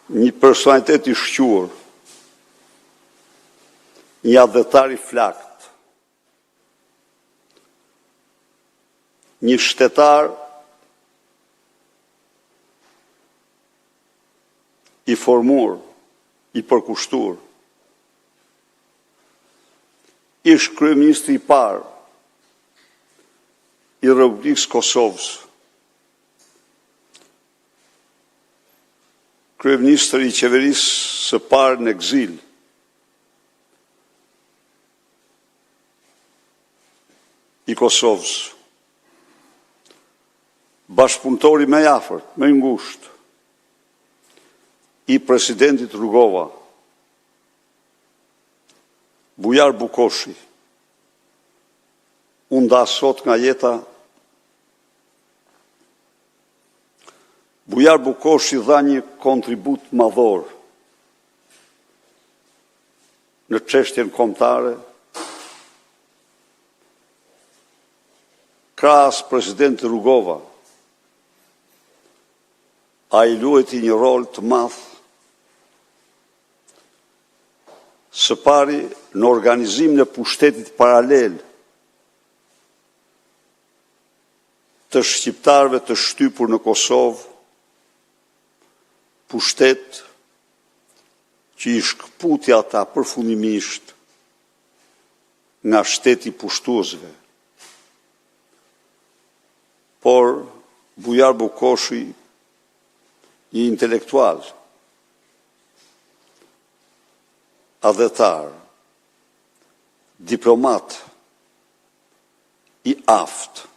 një personalitet i shquar, një adhetar i flakt, një shtetar i formur, i përkushtur, ish kryeministri i parë i Republikës Kosovës, kryeministri i qeverisë së parë në ekzil, i Kosovës, bashkëpunëtori më i afërt, më i ngushtë i presidentit Rugova, Bujar Bukoshi, u nda sot nga jeta. Bujar Bukoshi dha një kontribut madhor në çështjen kombëtare, krahas presidentit Rugova. Ai luajti një rol të madh së pari në organizimin e pushtetit paralel të shqiptarëve të shtypur në Kosovë, pushtet që i shkëputi ata përfundimisht nga shteti pushtuesve. Por Bujar Bukoshi, një intelektual, adhetar, diplomat, i aft,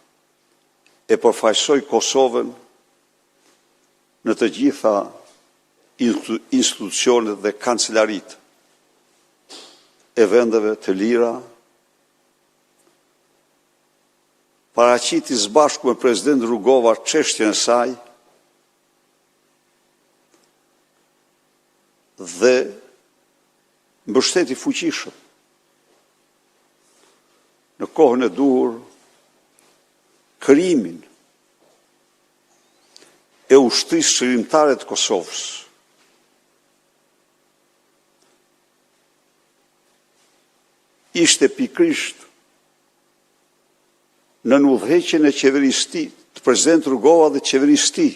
e përfaqësoi Kosovën në të gjitha institucionet dhe kancelarit e vendeve të lira, paraqiti së bashku me president Rugova çështjen e saj dhe mbështeti fuqishëm në kohën e duhur krijimin e ushtrisë çlirimtare të Kosovës. Ishte pikrisht në udhëheqjen e qeverisë së tij, të president Rugova dhe qeverisë së tij,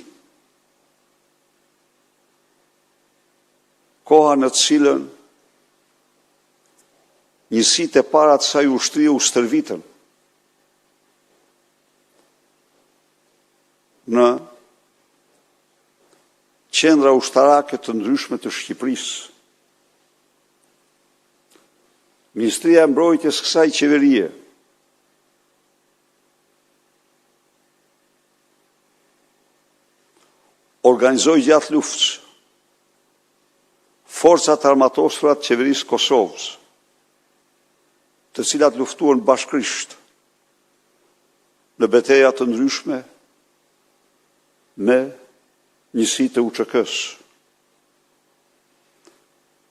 koha në të cilën njësitë e para të saj ushtrie u stërvitën në qendra ushtarake të ndryshme të Shqipërisë. Ministria e Mbrojtjes kësaj qeverie organizoi gjatë luftës forcat armatosura të qeverisë Kosovës, të cilat luftuan bashkërisht në betejë të ndryshme me njësitë e UÇK-s.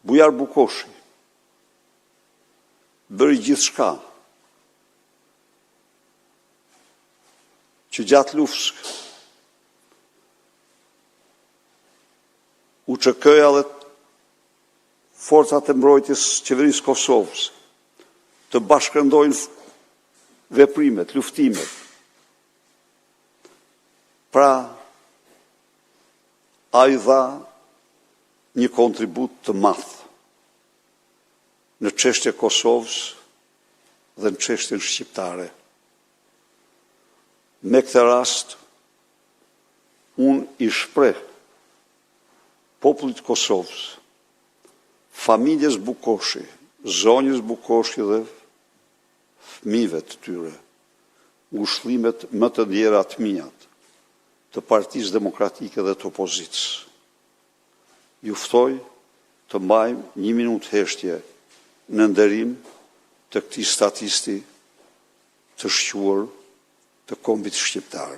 Bujar Bukoshi bëri gjithçka që gjatë luftës UÇK-ja dhe forcat e mbrojtjes qeverisë Kosovës të bashkëndojnë veprimet, luftimet. Pra, ai dha një kontribut të madh në çështjen e Kosovës dhe në çështjen shqiptare. Me këtë rast, unë i shpreh popullit të Kosovës, familjes Bukoshi, zonjës Bukoshi dhe fëmijëve të tyre, ngushëllimet më të ndjera të mijat të Partisë Demokratike dhe të opozitës. Ju ftoj të mbajmë 1 minutë heshtje në nderim të këtij statisti të shquar të kombit shqiptar.